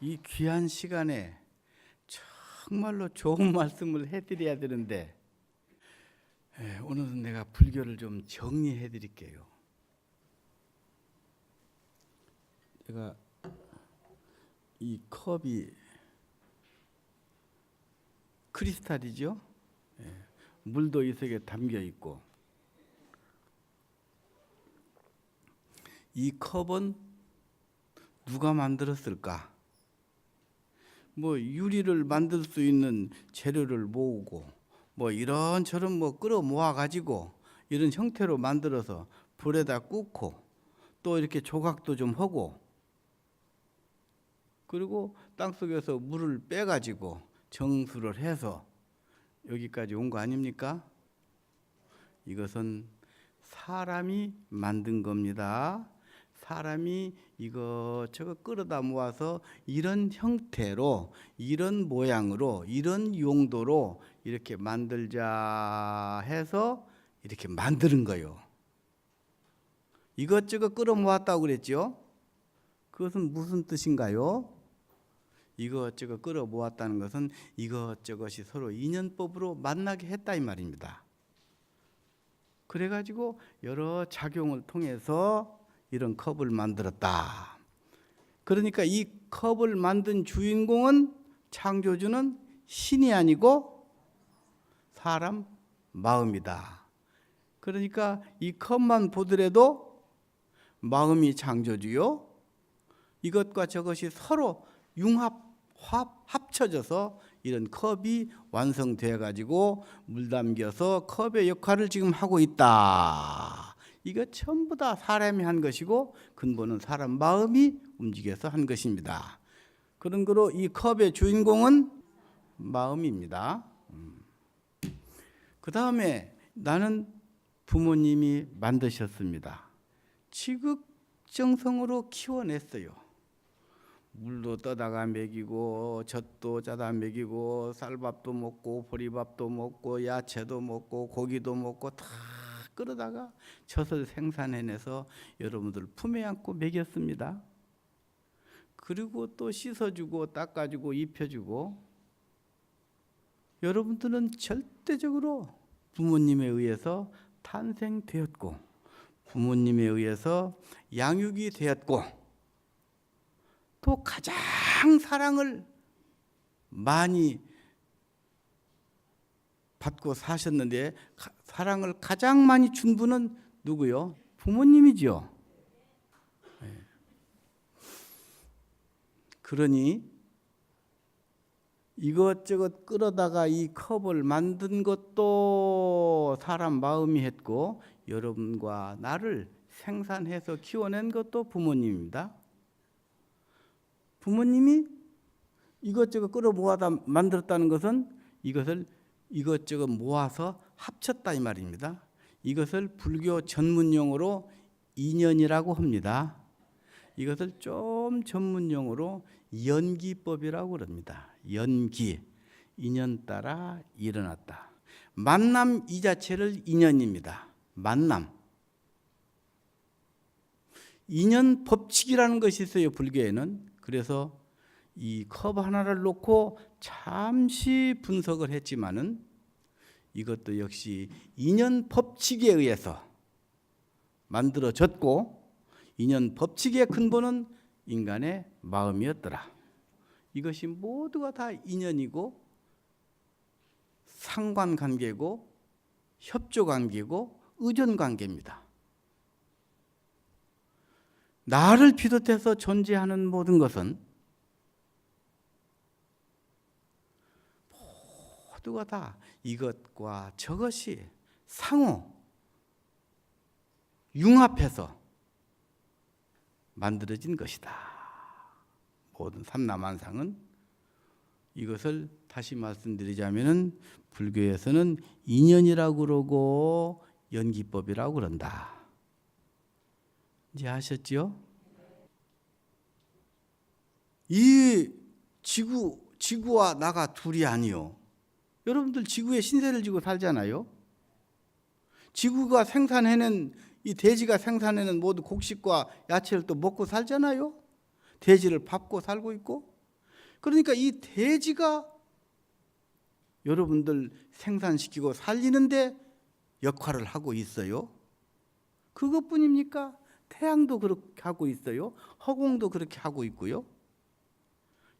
이 귀한 시간에 정말로 좋은 말씀을 해드려야 되는데 오늘은 내가 불교를 좀 정리해 드릴게요. 제가 이 컵이 크리스탈이죠. 물도 이 속에 담겨 있고, 이 컵은 누가 만들었을까? 뭐 유리를 만들 수 있는 재료를 모으고 이런저런 끌어 모아 가지고 이런 형태로 만들어서 불에다 굽고 또 이렇게 조각도 좀 하고, 그리고 땅속에서 물을 빼 가지고 정수를 해서 여기까지 온 거 아닙니까? 이것은 사람이 만든 겁니다. 사람이 이것저것 끌어다 모아서 이런 형태로, 이런 모양으로, 이런 용도로 이렇게 만들자 해서 이렇게 만드는 거예요. 이것저것 끌어 모았다고 그랬죠? 그것은 무슨 뜻인가요? 이것저것 끌어 모았다는 것은 이것저것이 서로 인연법으로 만나게 했다 이 말입니다. 그래가지고 여러 작용을 통해서 이런 컵을 만들었다. 그러니까 이 컵을 만든 주인공은, 창조주는 신이 아니고 사람 마음이다. 그러니까 이 컵만 보더라도 마음이 창조주요, 이것과 저것이 서로 합쳐져서 이런 컵이 완성되어 가지고 물 담겨서 컵의 역할을 지금 하고 있다. 이거 전부 다 사람이 한 것이고 근본은 사람 마음이 움직여서 한 것입니다. 그런 거로 이 컵의 주인공은 마음입니다. 그 다음에 나는 부모님이 만드셨습니다. 지극정성으로 키워냈어요. 물도 떠다가 먹이고, 젖도 짜다 먹이고, 쌀밥도 먹고, 보리밥도 먹고, 야채도 먹고, 고기도 먹고 다 끌어다가 젖을 생산해내서 여러분들 품에 안고 먹였습니다. 그리고 또 씻어주고 닦아주고 입혀주고, 여러분들은 절대적으로 부모님에 의해서 탄생되었고, 부모님에 의해서 양육이 되었고, 또 가장 사랑을 많이 받고 사셨는데, 사랑을 가장 많이 준 분은 누구요? 부모님이죠. 그러니 이것저것 끌어다가 이 컵을 만든 것도 사람 마음이 했고, 여러분과 나를 생산해서 키워낸 것도 부모님입니다. 부모님이 이것저것 끌어 모아다 만들었다는 것은 이것을 이것저것 모아서 합쳤다 이 말입니다. 이것을 불교 전문용어로 인연이라고 합니다. 이것을 좀 전문용어로 연기법이라고 그럽니다. 연기, 인연 따라 일어났다. 만남 이 자체를 인연입니다. 만남. 인연 법칙이라는 것이 있어요, 불교에는. 그래서 이 컵 하나를 놓고 잠시 분석을 했지만은 이것도 역시 인연 법칙에 의해서 만들어졌고, 인연 법칙의 근본은 인간의 마음이었더라. 이것이 모두가 다 인연이고 상관관계고 협조관계고 의존관계입니다. 나를 비롯해서 존재하는 모든 것은 모두가 다 이것과 저것이 상호 융합해서 만들어진 것이다. 모든 삼라만상은 이것을 다시 말씀드리자면은 불교에서는 인연이라고 그러고 연기법이라고 그런다. 이제 아셨죠? 이 지구와 나가 둘이 아니요. 여러분들 지구에 신세를 지고 살잖아요. 지구가 생산해낸, 이 돼지가 생산해낸 모든 곡식과 야채를 또 먹고 살잖아요. 돼지를 밟고 살고 있고, 그러니까 이 대지가 여러분들 생산시키고 살리는데 역할을 하고 있어요. 그것뿐입니까? 태양도 그렇게 하고 있어요. 허공도 그렇게 하고 있고요.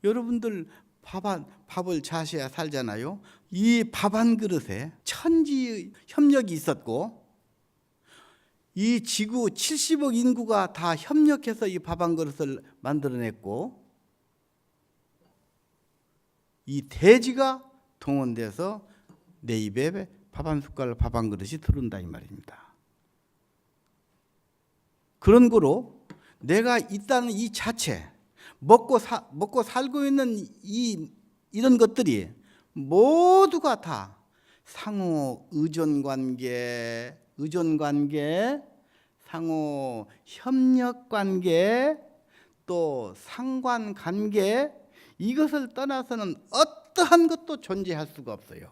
여러분들 밥을 자셔야 살잖아요. 이 밥 한 그릇에 천지 협력이 있었고 이 지구 70억 인구가 다 협력해서 이 밥 한 그릇을 만들어냈고 이 대지가 동원돼서 내 입에 밥 한 숟갈 밥 한 그릇이 들어온다 이 말입니다. 그런 거로 내가 있다는 이 자체 먹고 살고 있는 이런 것들이 모두가 다 상호 의존관계, 상호 협력관계, 또 상관관계, 이것을 떠나서는 어떠한 것도 존재할 수가 없어요.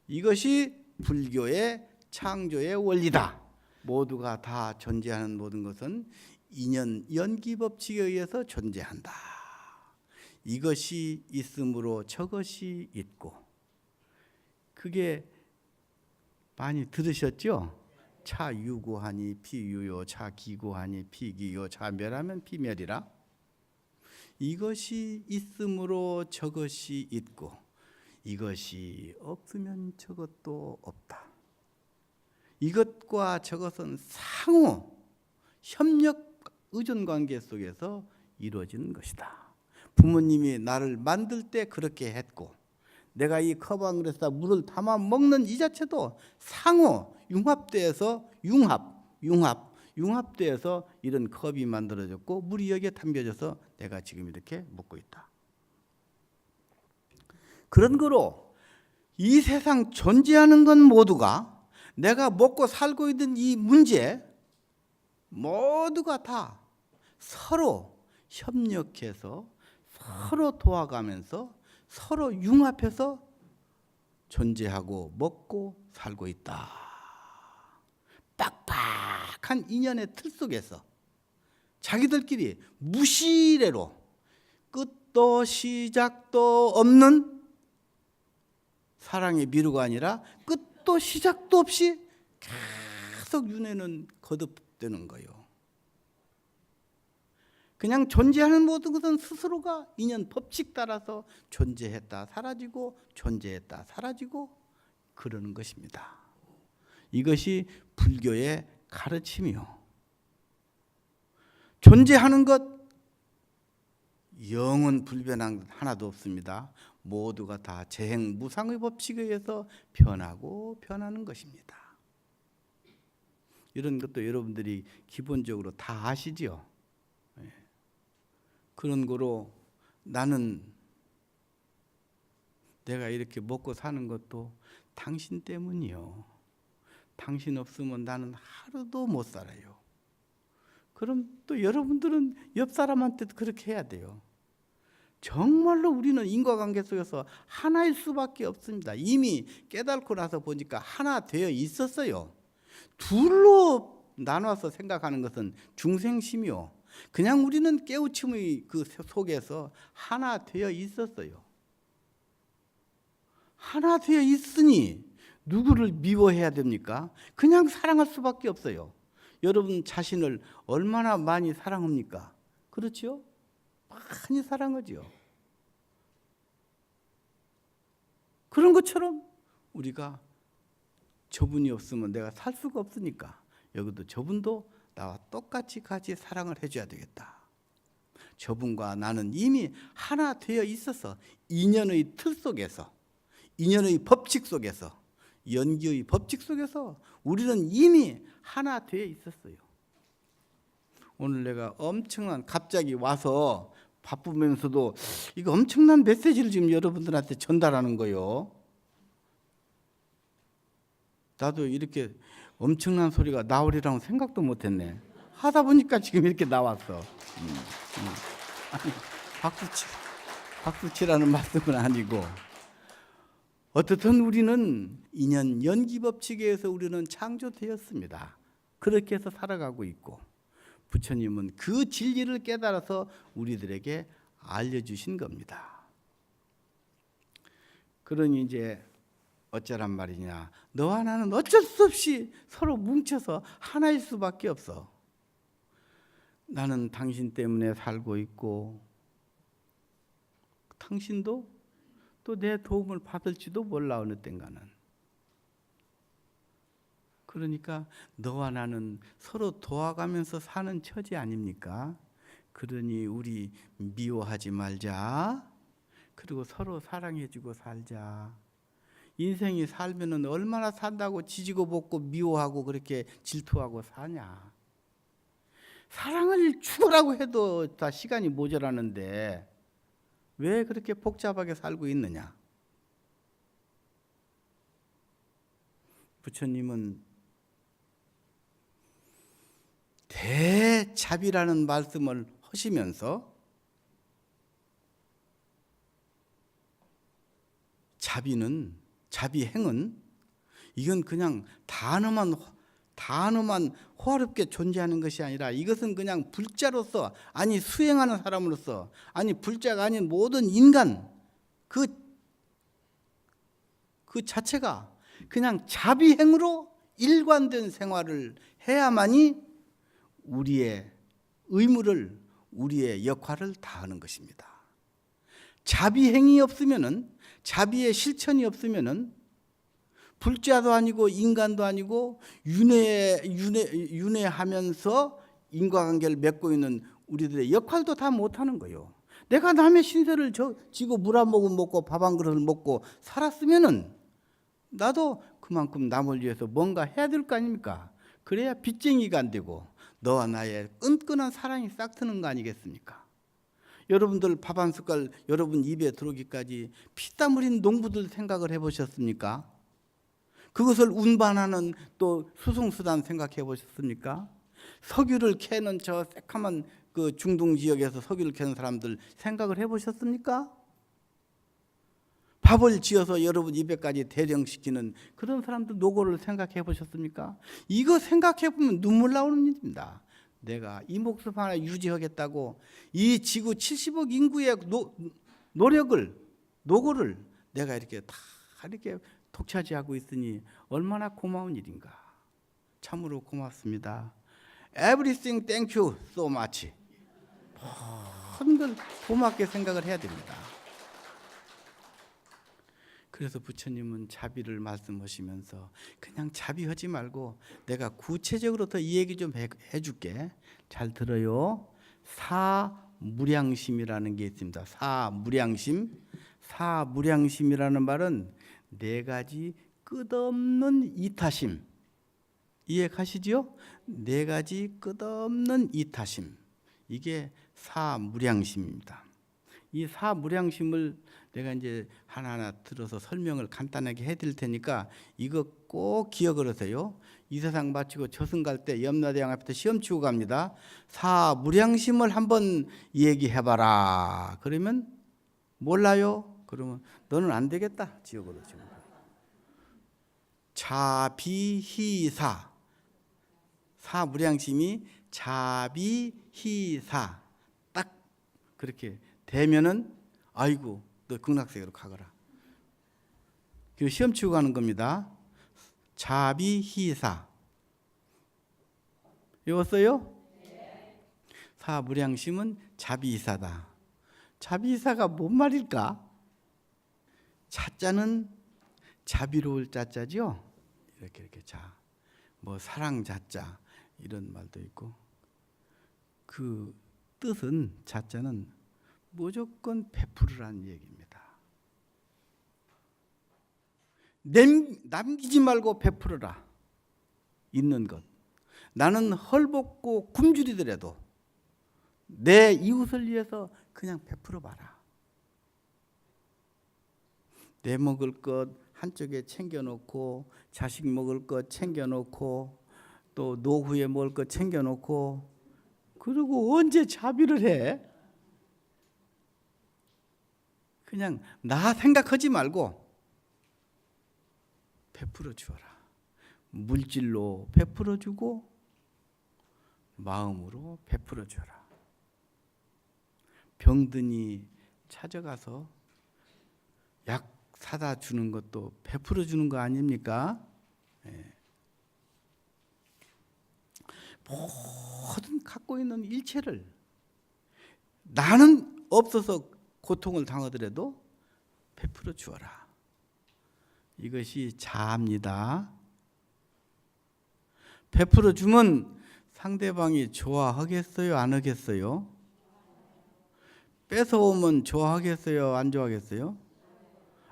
이것이 불교의 창조의 원리다. 모두가 다 존재하는 모든 것은 인연 연기법칙에 의해서 존재한다. 이것이 있으므로 저것이 있고. 그게 많이 들으셨죠? 차 유구하니 피유요, 차 기구하니 피기요, 차 멸하면 피멸이라. 이것이 있으므로 저것이 있고 이것이 없으면 저것도 없다. 이것과 저것은 상호 협력 의존관계 속에서 이루어지는 것이다. 부모님이 나를 만들 때 그렇게 했고 내가 이 컵 한 그릇에다 물을 담아 먹는 이 자체도 상호 융합돼서 융합돼서 이런 컵이 만들어졌고 물이 여기에 담겨져서 내가 지금 이렇게 먹고 있다. 그런 거로 이 세상 존재하는 건 모두가 내가 먹고 살고 있는 이 문제 모두가 다 서로 협력해서 서로 도와가면서 서로 융합해서 존재하고 먹고 살고 있다. 빡빡한 인연의 틀 속에서 자기들끼리 무시래로 끝도 시작도 없는 사랑의 미루가 아니라 끝도 시작도 없이 계속 윤회는 거듭되는 거예요. 그냥 존재하는 모든 것은 스스로가 인연 법칙 따라서 존재했다 사라지고 존재했다 사라지고 그러는 것입니다. 이것이 불교의 가르침이요. 존재하는 것 영은 불변한 것 하나도 없습니다. 모두가 다 재행 무상의 법칙에 의해서 변하고 변하는 것입니다. 이런 것도 여러분들이 기본적으로 다 아시죠? 그런 거로 나는 내가 이렇게 먹고 사는 것도 당신 때문이요. 당신 없으면 나는 하루도 못 살아요. 그럼 또 여러분들은 옆 사람한테도 그렇게 해야 돼요. 정말로 우리는 인과관계 속에서 하나일 수밖에 없습니다. 이미 깨닫고 나서 보니까 하나 되어 있었어요. 둘로 나눠서 생각하는 것은 중생심이요. 그냥 우리는 깨우침의 그 속에서 하나 되어 있었어요. 하나 되어 있으니 누구를 미워해야 됩니까? 그냥 사랑할 수밖에 없어요. 여러분 자신을 얼마나 많이 사랑합니까? 그렇죠? 많이 사랑하죠. 그런 것처럼 우리가 저분이 없으면 내가 살 수가 없으니까 여기도 저분도 나와 똑같이 같이 사랑을 해줘야 되겠다. 저분과 나는 이미 하나 되어 있어서 인연의 틀 속에서 인연의 법칙 속에서 연기의 법칙 속에서 우리는 이미 하나 되어 있었어요. 오늘 내가 엄청난 갑자기 와서 바쁘면서도 이거 엄청난 메시지를 지금 여러분들한테 전달하는 거예요. 나도 이렇게 엄청난 소리가 나오리라고 생각도 못했네. 하다 보니까 지금 이렇게 나왔어. 아니, 박수치라는 말씀은 아니고 어떻든 우리는 인연 연기법칙에 의해서 우리는 창조되었습니다. 그렇게 해서 살아가고 있고 부처님은 그 진리를 깨달아서 우리들에게 알려주신 겁니다. 그러니 이제 어쩌란 말이냐. 너와 나는 어쩔 수 없이 서로 뭉쳐서 하나일 수밖에 없어. 나는 당신 때문에 살고 있고 당신도 또 내 도움을 받을지도 몰라 어느 땐가는. 그러니까 너와 나는 서로 도와가면서 사는 처지 아닙니까? 그러니 우리 미워하지 말자. 그리고 서로 사랑해주고 살자. 인생이 살면은 얼마나 산다고 지지고 볶고 미워하고 그렇게 질투하고 사냐. 사랑을 죽으라고 해도 다 시간이 모자라는데 왜 그렇게 복잡하게 살고 있느냐. 부처님은 대자비라는 말씀을 하시면서 자비행은 이건 그냥 단어만 호화롭게 존재하는 것이 아니라 이것은 그냥 불자로서, 아니 수행하는 사람으로서, 아니 불자가 아닌 모든 인간 그 자체가 그냥 자비행으로 일관된 생활을 해야만이 우리의 의무를, 우리의 역할을 다하는 것입니다. 자비행이 없으면은, 자비의 실천이 없으면은 불자도 아니고 인간도 아니고 윤회하면서 인과관계를 맺고 있는 우리들의 역할도 다 못하는 거예요. 내가 남의 신세를 지고 물 한 모금 먹고 밥 한 그릇을 먹고 살았으면은 나도 그만큼 남을 위해서 뭔가 해야 될 거 아닙니까? 그래야 빚쟁이가 안 되고 너와 나의 끈끈한 사랑이 싹 트는 거 아니겠습니까? 여러분들 밥 한 숟갈 여러분 입에 들어오기까지 피땀 흘린 농부들 생각을 해보셨습니까? 그것을 운반하는 또 수송수단 생각해 보셨습니까? 석유를 캐는 저 새카만 그 중동 지역에서 석유를 캐는 사람들 생각을 해 보셨습니까? 밥을 지어서 여러분 입에까지 대령시키는 그런 사람들 노고를 생각해 보셨습니까? 이거 생각해 보면 눈물 나오는 일입니다. 내가 이 목숨 하나 유지하겠다고 이 지구 70억 인구의 노고를 내가 이렇게 다 이렇게 독차지하고 있으니 얼마나 고마운 일인가. 참으로 고맙습니다. Everything thank you so much. 모든 걸 고맙게 생각을 해야 됩니다. 그래서 부처님은 자비를 말씀하시면서 그냥 자비하지 말고 내가 구체적으로 더 이 얘기 좀 해줄게. 잘 들어요. 사무량심이라는 게 있습니다. 사무량심이라는 말은 네 가지 끝없는 이타심. 이해 가시지요? 네 가지 끝없는 이타심. 이게 사무량심입니다. 이 사무량심을 내가 이제 하나하나 들어서 설명을 간단하게 해드릴 테니까 이거 꼭 기억을 하세요. 이 세상 마치고 저승 갈 때 염라대왕 앞에 시험 치고 갑니다. 사무량심을 한번 얘기해봐라. 그러면 몰라요? 그러면 너는 안 되겠다. 지옥으로 지금. 자비희사. 사무량심이 자비희사. 딱 그렇게 되면은 아이고 너 극락세계로 가거라. 그 시험 치고 가는 겁니다. 자비희사. 외웠어요? 사무량심은 자비희사다. 자비희사가 뭔 말일까? 자자는 자비로울 자자죠. 이렇게 자. 뭐 사랑 자자 이런 말도 있고. 그 뜻은 자자는 무조건 베풀으라는 얘기입니다. 남기지 말고 베풀어라. 있는 것. 나는 헐벗고 굶주리더라도 내 이웃을 위해서 그냥 베풀어 봐라. 내 먹을 것 한쪽에 챙겨놓고 자식 먹을 것 챙겨놓고 또 노후에 먹을 것 챙겨놓고 그리고 언제 자비를 해? 그냥 나 생각하지 말고 베풀어 주어라. 물질로 베풀어 주고 마음으로 베풀어 주어라. 병든이 찾아가서 약 사다 주는 것도 베풀어 주는 거 아닙니까? 예. 모든 갖고 있는 일체를 나는 없어서 고통을 당하더라도 베풀어 주어라. 이것이 자아입니다. 베풀어 주면 상대방이 좋아하겠어요? 안 하겠어요? 뺏어오면 좋아하겠어요? 안 좋아하겠어요?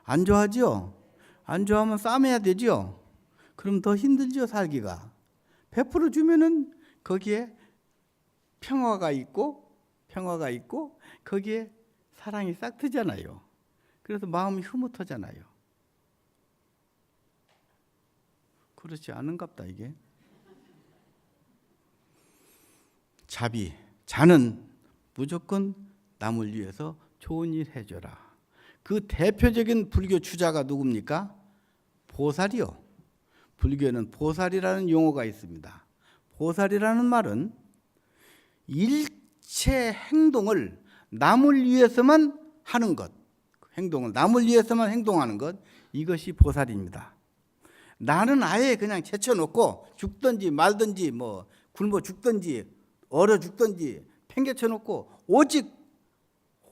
안 좋아하죠? 안 좋아하면 싸매야 되죠? 그럼 더 힘들죠, 살기가. 베풀어 주면은 거기에 평화가 있고 거기에 사랑이 싹 트잖아요. 그래서 마음이 흐뭇하잖아요. 그렇지 않은갑다 이게. 자는 무조건 남을 위해서 좋은 일 해줘라. 그 대표적인 불교 주자가 누굽니까? 보살이요. 불교에는 보살이라는 용어가 있습니다. 보살이라는 말은 일체 행동을 남을 위해서만 하는 것, 행동을 남을 위해서만 행동하는 것, 이것이 보살입니다. 나는 아예 그냥 제쳐놓고 죽든지 말든지 뭐 굶어 죽든지 얼어 죽든지 팽개쳐놓고 오직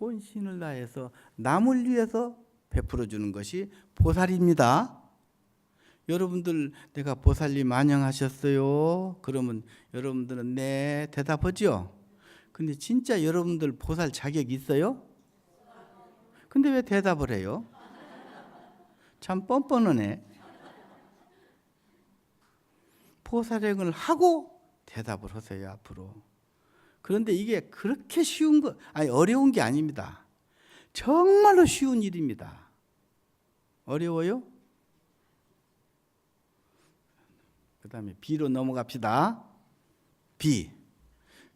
혼신을 다해서 남을 위해서 베풀어 주는 것이 보살입니다. 여러분들 내가 보살님 안녕하셨어요? 그러면 여러분들은 네 대답하죠. 근데 진짜 여러분들 보살 자격 있어요? 근데 왜 대답을 해요? 참 뻔뻔하네. 보살행을 하고 대답을 하세요 앞으로. 그런데 이게 그렇게 쉬운 거 어려운 게 아닙니다. 정말로 쉬운 일입니다. 어려워요? 그 다음에 비로 넘어갑시다.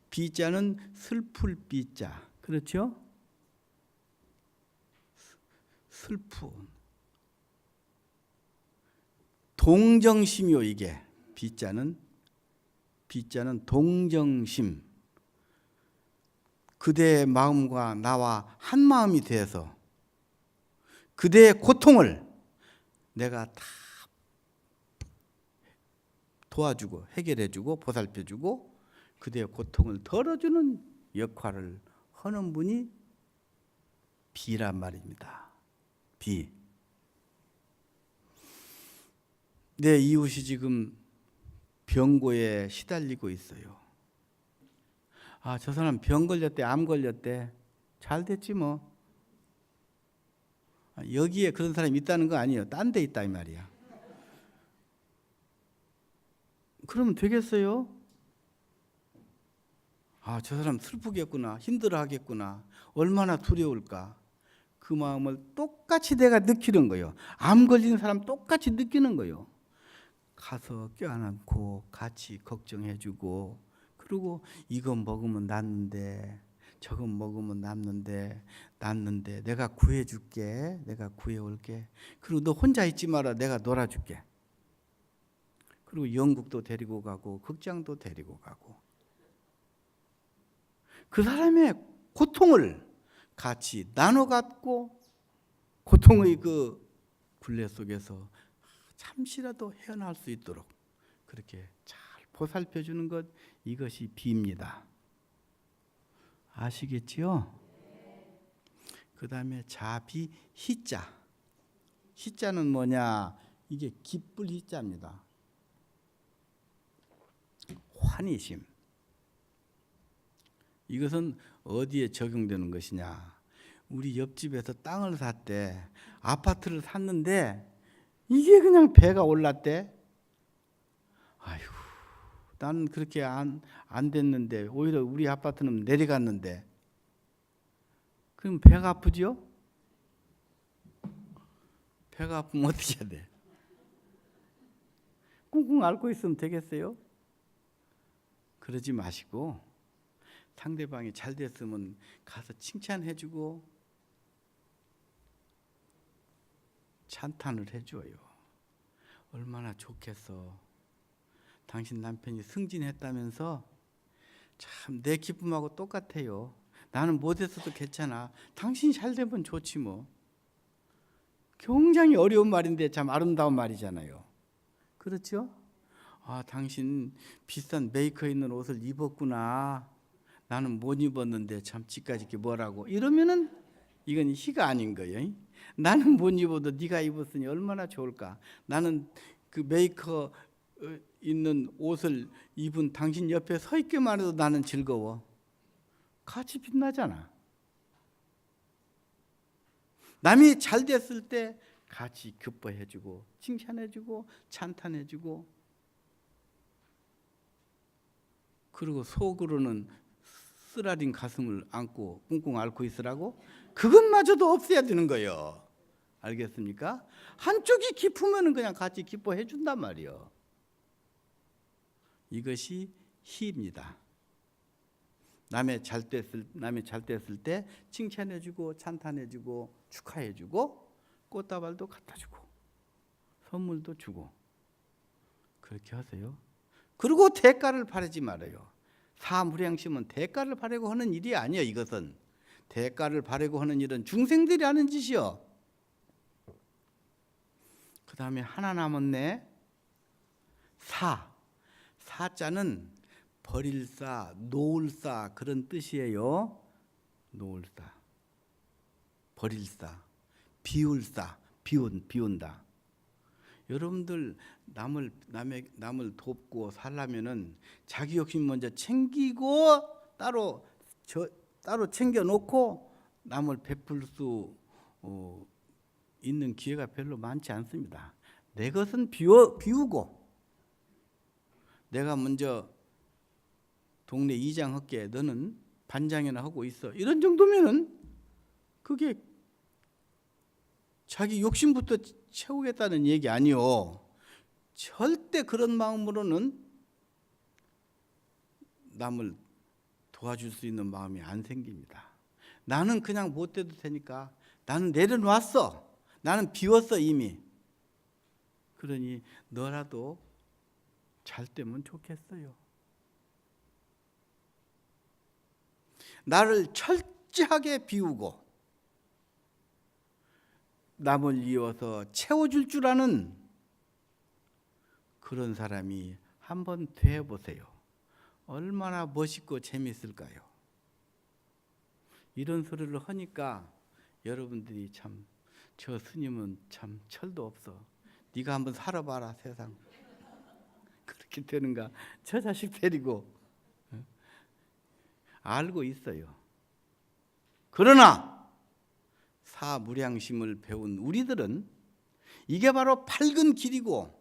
비자는 슬플 비자. 그렇죠? 슬픈 동정심이요. 이게 비자는 동정심. 그대의 마음과 나와 한 마음이 돼서 그대의 고통을 내가 다 도와주고 해결해주고 보살펴주고 그대의 고통을 덜어주는 역할을 하는 분이 비란 말입니다. 비. 내 이웃이 지금 병고에 시달리고 있어요. 저 사람 병 걸렸대, 암 걸렸대. 잘 됐지 뭐. 여기에 그런 사람이 있다는 거 아니에요. 딴 데 있다 이 말이야. 그러면 되겠어요? 저 사람 슬프겠구나, 힘들어하겠구나, 얼마나 두려울까. 그 마음을 똑같이 내가 느끼는 거예요. 암 걸린 사람 똑같이 느끼는 거예요. 가서 껴안고 같이 걱정해주고, 그리고 이거 먹으면 낫는데 저거 먹으면 낫는데 내가 구해줄게, 내가 구해올게. 그리고 너 혼자 있지 마라, 내가 놀아줄게. 그리고 영국도 데리고 가고 극장도 데리고 가고 그 사람의 고통을 같이 나눠 갖고 고통의 그 굴레 속에서 잠시라도 헤어날 수 있도록 그렇게 잘 보살펴 주는 것, 이것이 비입니다. 아시겠지요? 그 다음에 자비 희자. 희자는 뭐냐? 이게 기쁠 희자입니다. 환희심. 이것은 어디에 적용되는 것이냐? 우리 옆집에서 땅을 샀대. 아파트를 샀는데 이게 그냥 배가 올랐대. 아이고, 나는 그렇게 안 됐는데 오히려 우리 아파트는 내려갔는데. 그럼 배가 아프죠? 배가 아프면 어떻게 해야 돼? 꿍꿍 앓고 있으면 되겠어요? 그러지 마시고 상대방이 잘 됐으면 가서 칭찬해주고 찬탄을 해줘요. 얼마나 좋겠어. 당신 남편이 승진했다면서 참 내 기쁨하고 똑같아요. 나는 못했어도 괜찮아. 당신이 잘 되면 좋지 뭐. 굉장히 어려운 말인데 참 아름다운 말이잖아요. 그렇죠? 아, 당신 비싼 메이커 있는 옷을 입었구나. 나는 못 입었는데 참 지까지 이렇게 뭐라고 이러면은 이건 희가 아닌 거예요. 나는 못 입어도 네가 입었으니 얼마나 좋을까. 나는 그 메이커 있는 옷을 입은 당신 옆에 서 있기만 해도 나는 즐거워. 같이 빛나잖아. 남이 잘 됐을 때 같이 기뻐해주고 칭찬해주고 찬탄해주고, 그리고 속으로는 쓰라린 가슴을 안고 꿍꿍 앓고 있으라고? 그것마저도 없애야 되는 거예요. 알겠습니까? 한쪽이 기쁘면 그냥 같이 기뻐해 준단 말이에요. 이것이 희입니다. 남의 잘 됐을 때 칭찬해주고 찬탄해주고 축하해주고 꽃다발도 갖다주고 선물도 주고 그렇게 하세요. 그리고 대가를 바라지 말아요. 사무량심은 대가를 바라고 하는 일이 아니에요. 이것은 대가를 바라고 하는 일은 중생들이 하는 짓이요. 그 다음에 하나 남았네. 사자는 버릴사, 놓을사 그런 뜻이에요. 놓을사, 버릴사, 비울사, 비운다. 여러분들 남을 돕고 살려면은 자기 욕심 먼저 챙기고 따로 챙겨 놓고 남을 베풀 수 있는 기회가 별로 많지 않습니다. 내 것은 비우고 내가 먼저 동네 이장 할게, 너는 반장이나 하고 있어, 이런 정도면은 그게 자기 욕심부터 채우겠다는 얘기 아니요. 절대 그런 마음으로는 남을 도와줄 수 있는 마음이 안 생깁니다. 나는 그냥 못 돼도 되니까 나는 내려놨어. 나는 비웠어 이미. 그러니 너라도 잘 되면 좋겠어요. 나를 철저하게 비우고 남을 이어서 채워줄 줄 아는 그런 사람이 한번 되어보세요. 얼마나 멋있고 재미있을까요? 이런 소리를 하니까 여러분들이 참, 저 스님은 참 철도 없어, 네가 한번 살아봐라 세상. 그렇게 되는가? 저 자식 데리고 알고 있어요. 그러나 사무량심을 배운 우리들은 이게 바로 밝은 길이고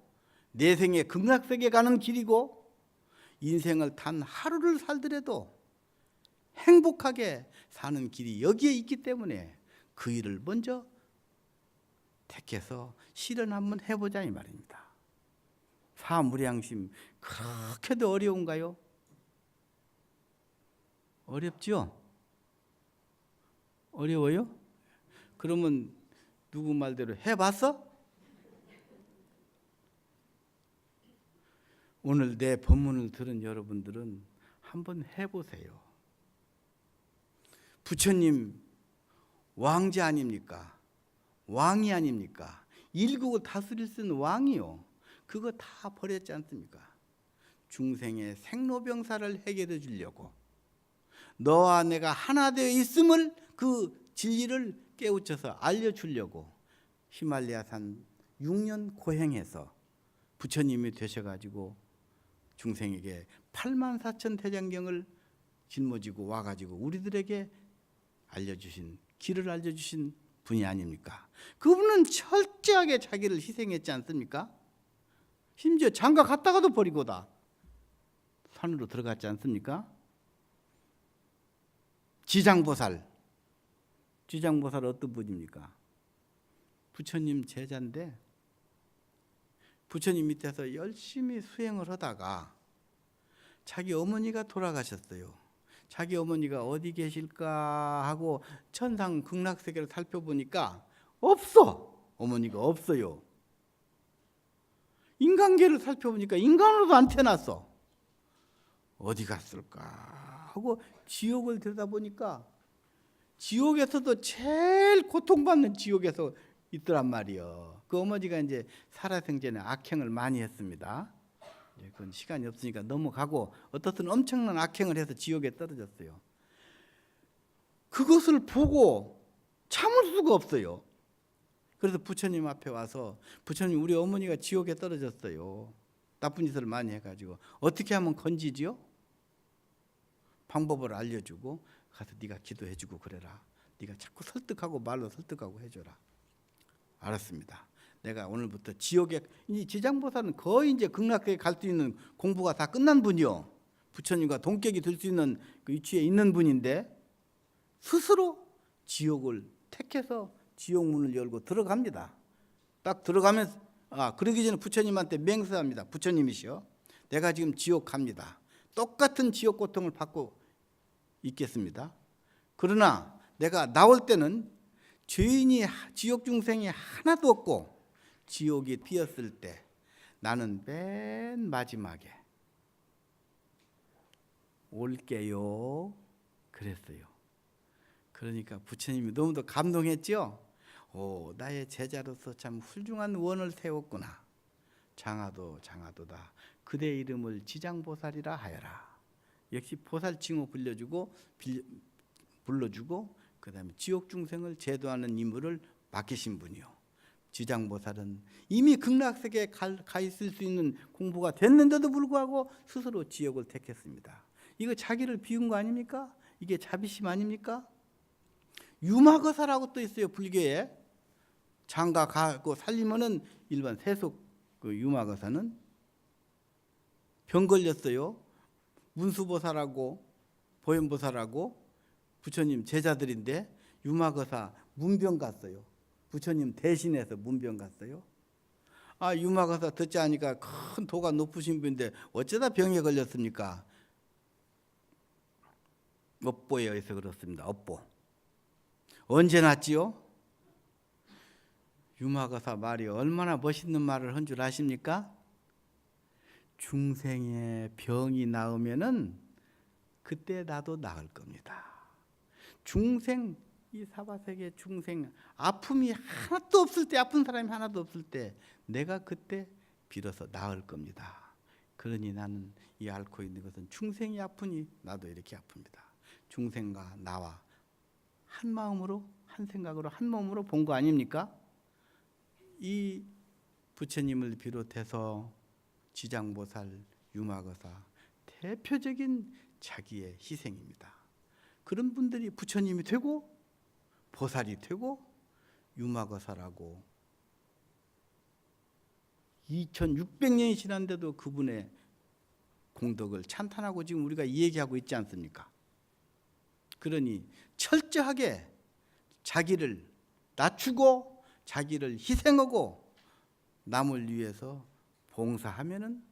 내생의 극락세계 가는 길이고 인생을 단 하루를 살더라도 행복하게 사는 길이 여기에 있기 때문에 그 일을 먼저 택해서 실현 한번 해보자 이 말입니다. 사무량심 그렇게도 어려운가요? 어렵죠? 어려워요? 그러면 누구 말대로 해봤어? 오늘 내 법문을 들은 여러분들은 한번 해보세요. 부처님 왕자 아닙니까? 왕이 아닙니까? 일국을 다스릴 수 있는 왕이요. 그거 다 버렸지 않습니까? 중생의 생로병사를 해결해 주려고 너와 내가 하나 되어 있음을, 그 진리를 깨우쳐서 알려주려고 히말라야산 6년 고행해서 부처님이 되셔가지고 중생에게 84,000 대장경을 짊어지고 와가지고 우리들에게 알려주신, 길을 알려주신 분이 아닙니까? 그분은 철저하게 자기를 희생했지 않습니까? 심지어 장가 갔다가도 버리고다 산으로 들어갔지 않습니까? 지장보살 어떤 분입니까? 부처님 제자인데 부처님 밑에서 열심히 수행을 하다가 자기 어머니가 돌아가셨어요. 자기 어머니가 어디 계실까 하고 천상 극락세계를 살펴보니까 없어. 어머니가 없어요. 인간계를 살펴보니까 인간으로도 안 태어났어. 어디 갔을까 하고 지옥을 들여다보니까 지옥에서도 제일 고통받는 지옥에서 있더란 말이요. 그 어머니가 이제 살아생전에 악행을 많이 했습니다. 그건 시간이 없으니까 넘어가고, 어떻든 엄청난 악행을 해서 지옥에 떨어졌어요. 그것을 보고 참을 수가 없어요. 그래서 부처님 앞에 와서, 부처님, 우리 어머니가 지옥에 떨어졌어요. 나쁜 짓을 많이 해가지고 어떻게 하면 건지지요? 방법을 알려주고, 가서 네가 기도해주고 그래라. 네가 자꾸 설득하고 말로 설득하고 해줘라. 알았습니다. 내가 오늘부터 지옥에, 이 지장보살은 거의 이제 극락세계 갈 수 있는 공부가 다 끝난 분이요. 부처님과 동격이 될 수 있는 그 위치에 있는 분인데 스스로 지옥을 택해서 지옥 문을 열고 들어갑니다. 딱 들어가면서, 그러기 전에 부처님한테 맹세합니다. 부처님이시여, 내가 지금 지옥 갑니다. 똑같은 지옥 고통을 받고 있겠습니다. 그러나 내가 나올 때는 죄인이, 지옥 중생이 하나도 없고 지옥이 비었을 때 나는 맨 마지막에 올게요. 그랬어요. 그러니까 부처님이 너무도 감동했죠. 오, 나의 제자로서 참 훌륭한 원을 세웠구나. 장하도 장하도다. 그대 이름을 지장보살이라 하여라. 역시 보살 칭호 불러주고 그 다음에 지옥 중생을 제도하는 임무를 맡기신 분이요. 지장보살은 이미 극락세계에 가 있을 수 있는 공부가 됐는데도 불구하고 스스로 지옥을 택했습니다. 이거 자기를 비운 거 아닙니까? 이게 자비심 아닙니까? 유마거사라고 또 있어요. 불교에. 장가 가고 살리면은 일반 세속 그 유마거사는 병 걸렸어요. 문수보살하고 보현보살하고 부처님 제자들인데 유마거사 문병 갔어요. 부처님 대신해서 문병 갔어요. 유마거사 듣자 하니까 큰 도가 높으신 분인데 어쩌다 병에 걸렸습니까? 업보에 의해서 그렇습니다. 업보. 언제 났지요? 유마거사 말이 얼마나 멋있는 말을 한 줄 아십니까? 중생의 병이 나으면은 그때 나도 나을 겁니다. 중생, 이 사바세계 중생, 아픔이 하나도 없을 때, 아픈 사람이 하나도 없을 때 내가 그때 비로소 나을 겁니다. 그러니 나는 이 앓고 있는 것은 중생이 아프니 나도 이렇게 아픕니다. 중생과 나와 한 마음으로, 한 생각으로, 한 몸으로 본 거 아닙니까? 이 부처님을 비롯해서 지장보살, 유마거사, 대표적인 자기의 희생입니다. 그런 분들이 부처님이 되고 보살이 되고 유마거사라고 2600년이 지났는데도 그분의 공덕을 찬탄하고 지금 우리가 이 얘기하고 있지 않습니까? 그러니 철저하게 자기를 낮추고 자기를 희생하고 남을 위해서 봉사하면은,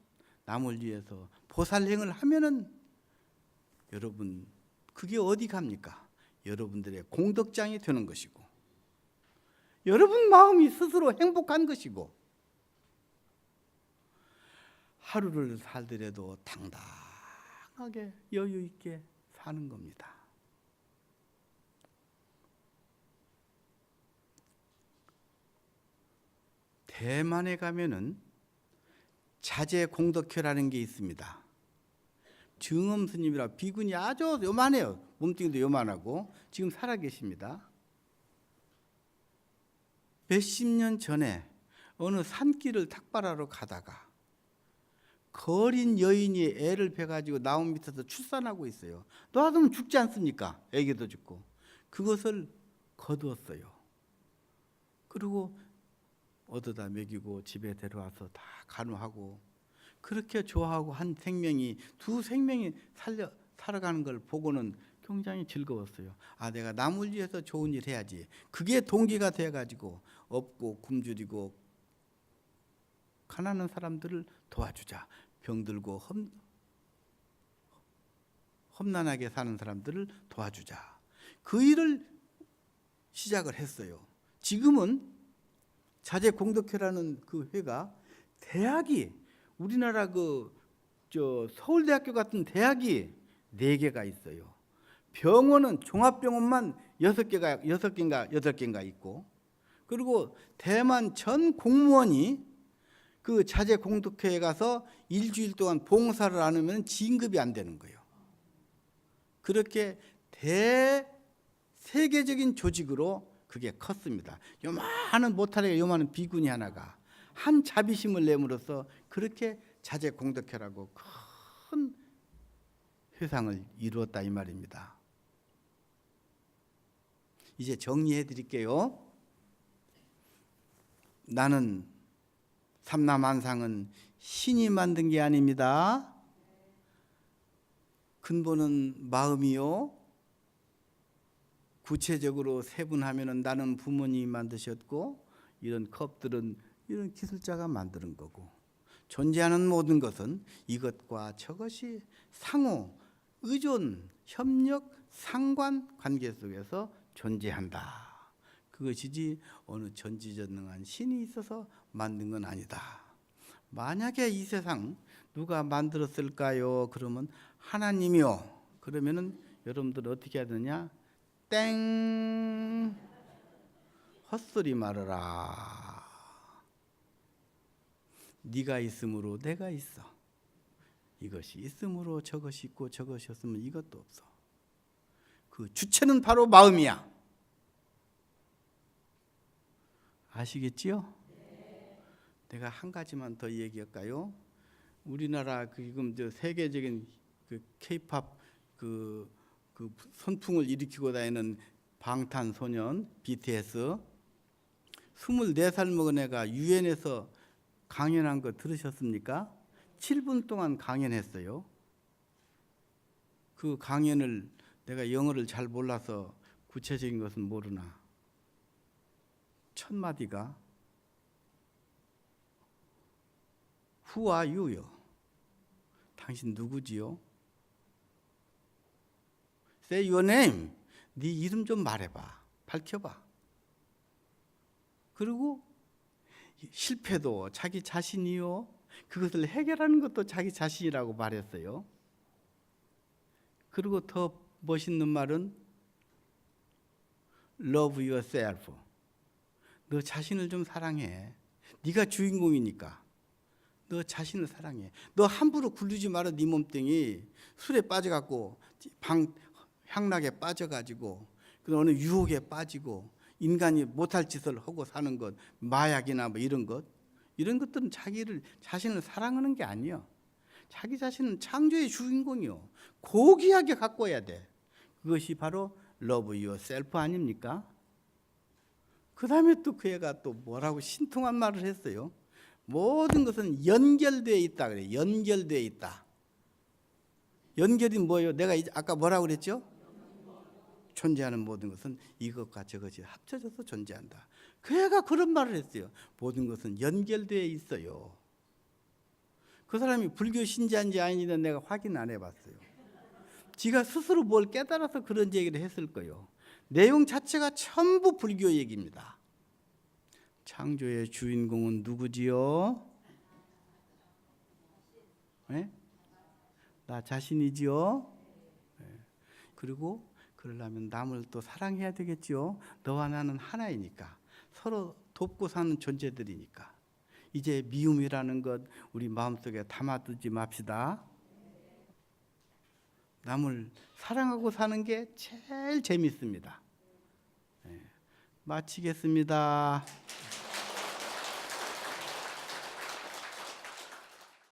남을 위해서 보살행을 하면은 여러분 그게 어디 갑니까? 여러분들의 공덕장이 되는 것이고 여러분 마음이 스스로 행복한 것이고 하루를 살더라도 당당하게 여유 있게 사는 겁니다. 대만에 가면은 자제 공덕회라는 게 있습니다. 증엄 스님이라 비군이 아주 요만해요. 몸뚱이도 요만하고 지금 살아계십니다. 몇십 년 전에 어느 산길을 탁발하러 가다가 거린 여인이 애를 베가지고 나무 밑에서 출산하고 있어요. 놔두면 죽지 않습니까? 애기도 죽고. 그것을 거두었어요. 그리고 얻어다 먹이고 집에 데려와서 다 간호하고 그렇게 좋아하고 한 생명이, 두 생명이 살아가는 걸 보고는 굉장히 즐거웠어요. 내가 남을 위해서 좋은 일 해야지. 그게 동기가 돼가지고 없고 굶주리고 가난한 사람들을 도와주자. 병들고 험난하게 사는 사람들을 도와주자. 그 일을 시작을 했어요. 지금은 자제공덕회라는 그 회가 대학이 우리나라 서울대학교 같은 대학이 4개가 있어요. 병원은 종합병원만 6개인가 있고, 그리고 대만 전 공무원이 그 자재 공덕회에 가서 일주일 동안 봉사를 안 하면 진급이 안 되는 거예요. 그렇게 대세계적인 조직으로 그게 컸습니다. 요만한 모탈에 요만한 비군이 하나가 한 자비심을 내므로써 그렇게 자재 공덕회라고 큰 회상을 이루었다 이 말입니다. 이제 정리해 드릴게요. 나는 삼남한상은 신이 만든 게 아닙니다. 근본은 마음이요. 구체적으로 세분하면은 나는 부모님이 만드셨고, 이런 컵들은 이런 기술자가 만드는 거고, 존재하는 모든 것은 이것과 저것이 상호, 의존, 협력, 상관 관계 속에서 존재한다. 그것이지 어느 전지전능한 신이 있어서 만든 건 아니다. 만약에 이 세상 누가 만들었을까요? 그러면 하나님이요. 그러면은 여러분들 어떻게 해야 되냐? 땡, 헛소리 말아라. 네가 있으므로 내가 있어. 이것이 있으므로 저것이 있고 저것이 없으면 이것도 없어. 그 주체는 바로 마음이야. 아시겠지요? 내가 한 가지만 더 얘기할까요? 우리나라 지금 저 세계적인 그 K-팝 그 선풍을 일으키고 다니는 방탄소년 BTS 24살 먹은 애가 유엔에서 강연한 거 들으셨습니까? 7분 동안 강연했어요. 그 강연을 내가 영어를 잘 몰라서 구체적인 것은 모르나 첫 마디가 Who are you요? 당신 누구지요? Say your name. 네 이름 좀 말해봐. 밝혀봐. 그리고 실패도 자기 자신이요. 그것을 해결하는 것도 자기 자신이라고 말했어요. 그리고 더 멋있는 말은 Love yourself. 너 자신을 좀 사랑해. 네가 주인공이니까. 너 자신을 사랑해. 너 함부로 굴리지 마라. 네 몸뚱이 술에 빠져갖고 향락에 빠져가지고 어느 유혹에 빠지고 인간이 못할 짓을 하고 사는 것, 마약이나 뭐 이런 것들은 자신을 사랑하는 게 아니에요. 자기 자신은 창조의 주인공이요. 고귀하게 갖고 와야 돼. 그것이 바로 Love yourself 아닙니까? 그 다음에 또 그 애가 또 뭐라고 신통한 말을 했어요. 모든 것은 연결되어 있다 그래. 연결되어 있다. 연결이 뭐예요? 내가 아까 뭐라고 그랬죠? 존재하는 모든 것은 이것과 저것이 합쳐져서 존재한다. 그 애가 그런 말을 했어요. 모든 것은 연결되어 있어요. 그 사람이 불교 신자인지 아닌지는 내가 확인 안 해봤어요. 지가 스스로 뭘 깨달아서 그런 얘기를 했을 거예요. 내용 자체가 전부 불교 얘기입니다. 창조의 주인공은 누구지요? 네? 나 자신이지요? 네. 그리고 그러려면 남을 또 사랑해야 되겠지요. 너와 나는 하나이니까. 서로 돕고 사는 존재들이니까. 이제 미움이라는 것 우리 마음속에 담아두지 맙시다. 남을 사랑하고 사는 게 제일 재밌습니다. 네. 마치겠습니다.